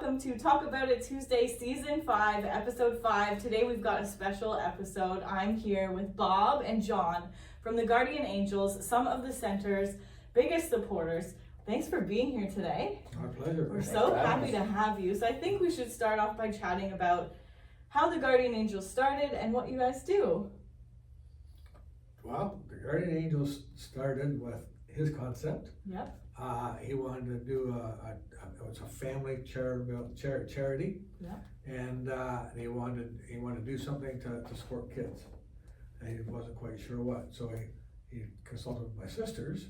welcome to Talk About It Tuesday, Season 5, Episode 5. Today we've got a special episode. I'm here with Bob and John from the Guardian Angels, some of the center's biggest supporters. Thanks for being here today. Our pleasure. We're so happy to have you. So I think we should start off by chatting about how the Guardian Angels started and what you guys do. Well, the Guardian Angels started with his concept. Yep. He wanted to do it was a family charity. Yeah. And he wanted to do something to support kids. And he wasn't quite sure what. So he consulted with my sisters,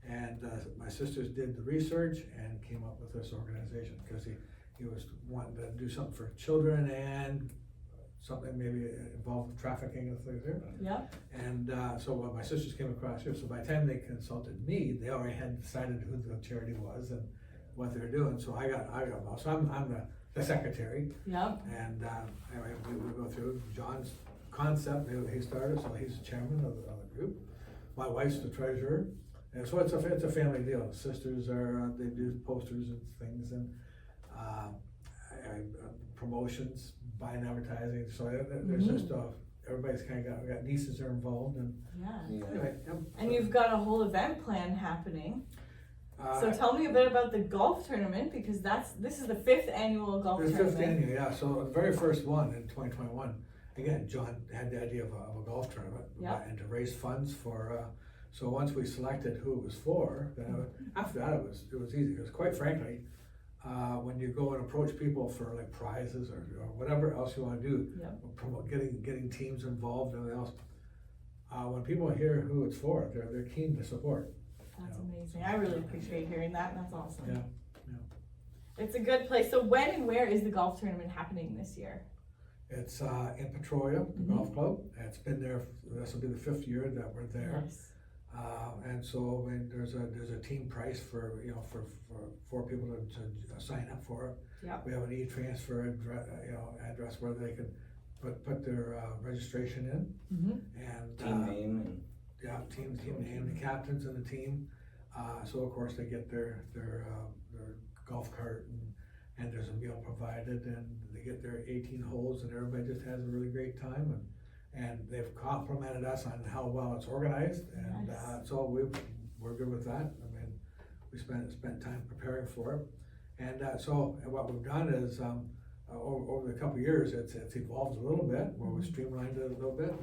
and my sisters did the research and came up with this organization because he was wanting to do something for children and something maybe involved with trafficking and things there. Yeah. And so when my sisters came across here, so by the time they consulted me, they already had decided who the charity was and what they're doing. So I got involved. So I'm the secretary. Yeah. And anyway, we go through John's concept. He started, so he's the chairman of the group. My wife's the treasurer. And so it's a family deal. The sisters they do posters and things and promotions, buying advertising. So there's just everybody's kind of got nieces are involved and anyway. And you've got a whole event plan happening. So tell me a bit about the golf tournament because this is the 5th annual golf tournament. The 5th annual, yeah. So the very first one in 2021, again, John had the idea of a golf tournament and to raise funds for. So once we selected who it was for, then after that it was easy. Because quite frankly, when you go and approach people for like prizes or whatever else you want to do, promote getting teams involved and everything else. When people hear who it's for, they're keen to support. That's amazing. I really appreciate hearing that. That's awesome. Yeah. It's a good place. So when and where is the golf tournament happening this year? It's in Petrolia, the golf club. It's been there. This will be the 5th year that we're there. Nice. And so there's a team price for for people to sign up for it. Yeah. We have an e-transfer address where they can put their registration in and team name. Team name, the captains and the team. So of course they get their golf cart and there's a meal provided and they get their 18 holes and everybody just has a really great time and they've complimented us on how well it's organized and so we're good with that. I mean, we spent time preparing for it and so what we've done is over the couple of years it's evolved a little bit where we streamlined it a little bit.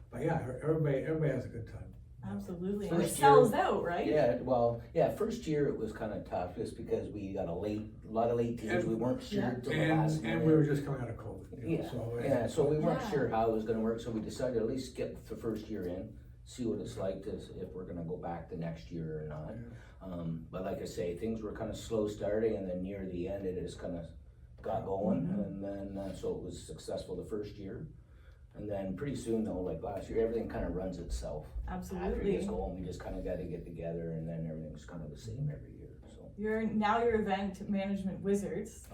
But yeah, everybody has a good time. Absolutely, and it sells out, right? Yeah, first year it was kind of tough just because we got a lot of late teams. We weren't sure till the last minute. And we were just coming out of COVID. So we weren't sure how it was going to work. So we decided to at least get the first year in, see what it's like if we're going to go back the next year or not. Yeah. But like I say, things were kind of slow starting, and then near the end it just kind of got going, and then so it was successful the first year. And then pretty soon though, like last year, everything kind of runs itself. Absolutely. After you just go home, we just kind of got to get together and then everything's kind of the same every year. So you're event management wizards.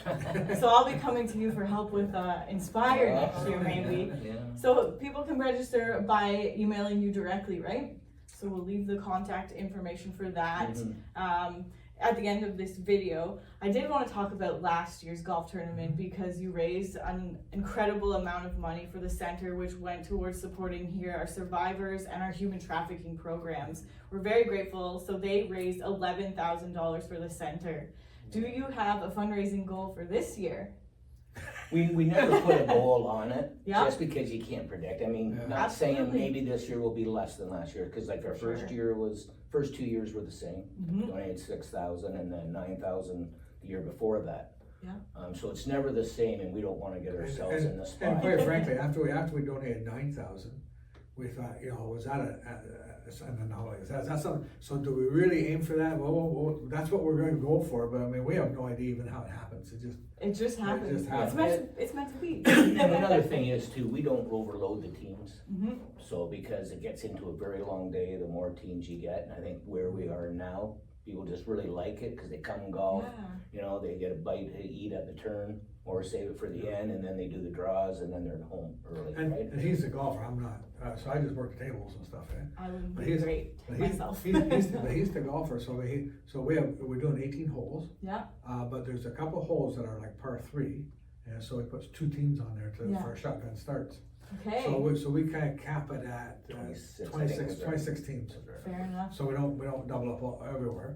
So I'll be coming to you for help with Inspire next year maybe. Yeah. So people can register by emailing you directly, right? So we'll leave the contact information for that. At the end of this video, I did want to talk about last year's golf tournament because you raised an incredible amount of money for the center, which went towards supporting here our survivors and our human trafficking programs. We're very grateful. So they raised $11,000 for the center. Do you have a fundraising goal for this year? We never put a goal on it, just because you can't predict. I mean, not saying maybe this year will be less than last year, because like our first 2 years were the same. Donated 6,000 and then 9,000 the year before that. So it's never the same, and we don't want to get ourselves in the spot. And quite frankly, after we donated 9,000, we thought, was that an anomaly? Is that something? So do we really aim for that? Well, that's what we're going to go for. But I mean, we have no idea even how it happens. It just happens. It's meant to be. And another thing is too, we don't overload the teams. So because it gets into a very long day, the more teams you get, and I think where we are now, people just really like it, cause they come and golf, you know, they get a bite to eat at the turn, or save it for the end, and then they do the draws, and then they're home early, And, right? and he's the golfer, I'm not, so I just work the tables and stuff, eh? I would But be he's- great But he's, myself. he's the golfer, so we're doing 18 holes. Yeah. But there's a couple holes that are like par 3, and so he puts 2 teams on there Yeah. for shotgun starts. Okay. So we kind of cap it at 26 teams. Fair enough. So we don't double up everywhere.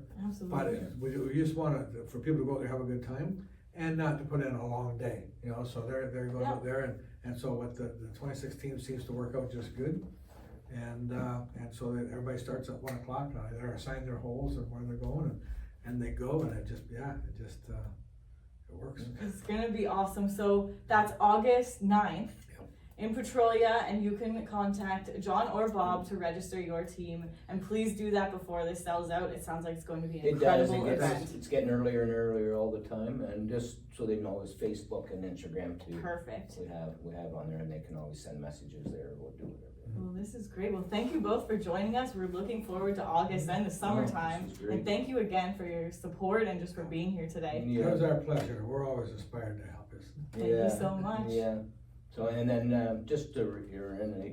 But Absolutely. we just want for people to go out there, have a good time, and not to put in a long day, you know, so they're going out there, and so with the 26 teams seems to work out just good. And so that everybody starts at 1 o'clock, they're assigned their holes and where they're going, and they go, and it just it works. It's gonna be awesome. So that's August 9th in Petrolia, and you can contact John or Bob to register your team. And please do that before this sells out. It sounds like it's going to be an It does, incredible event. it's getting earlier and earlier all the time, and just so they know, it's Facebook and Instagram too. Perfect. We have on there, and they can always send messages there, we'll do whatever. Well, this is great. Well, thank you both for joining us. We're looking forward to August and the summertime. This is great. And thank you again for your support and just for being here today. It was our pleasure, we're always inspired to help us. Thank you so much. Yeah, so, and then, just to,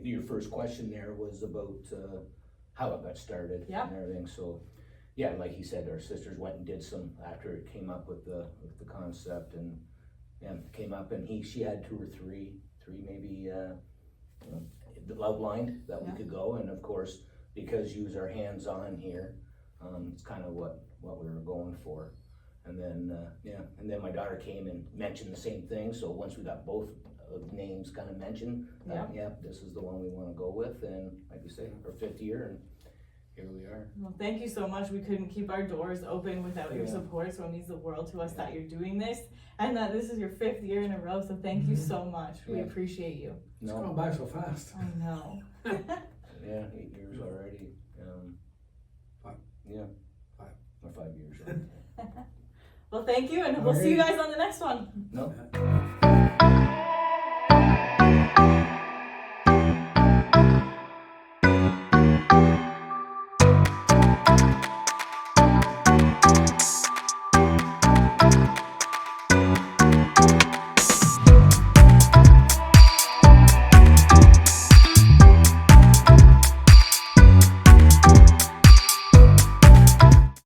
your first question there was about, how it got started. Yeah. And everything, so, yeah, like he said, our sisters went and did some, after it came up with the concept, and, came up, and she had 2 or 3 maybe, you know, the love line that we could go, and of course, because use our hands-on here, it's kind of what we were going for. And then, and then my daughter came and mentioned the same thing, so once we got both names kind of mentioned, this is the one we want to go with, and like you say, our 5th year, and here we are. Well, thank you so much. We couldn't keep our doors open without your support, so it means the world to us that you're doing this, and that this is your 5th year in a row, so thank you so much. We appreciate you. It's gone by so fast. I know. Yeah, 8 years already. 5. Yeah. 5. Or 5 years. Well, thank you, and we'll see you guys on the next one. No,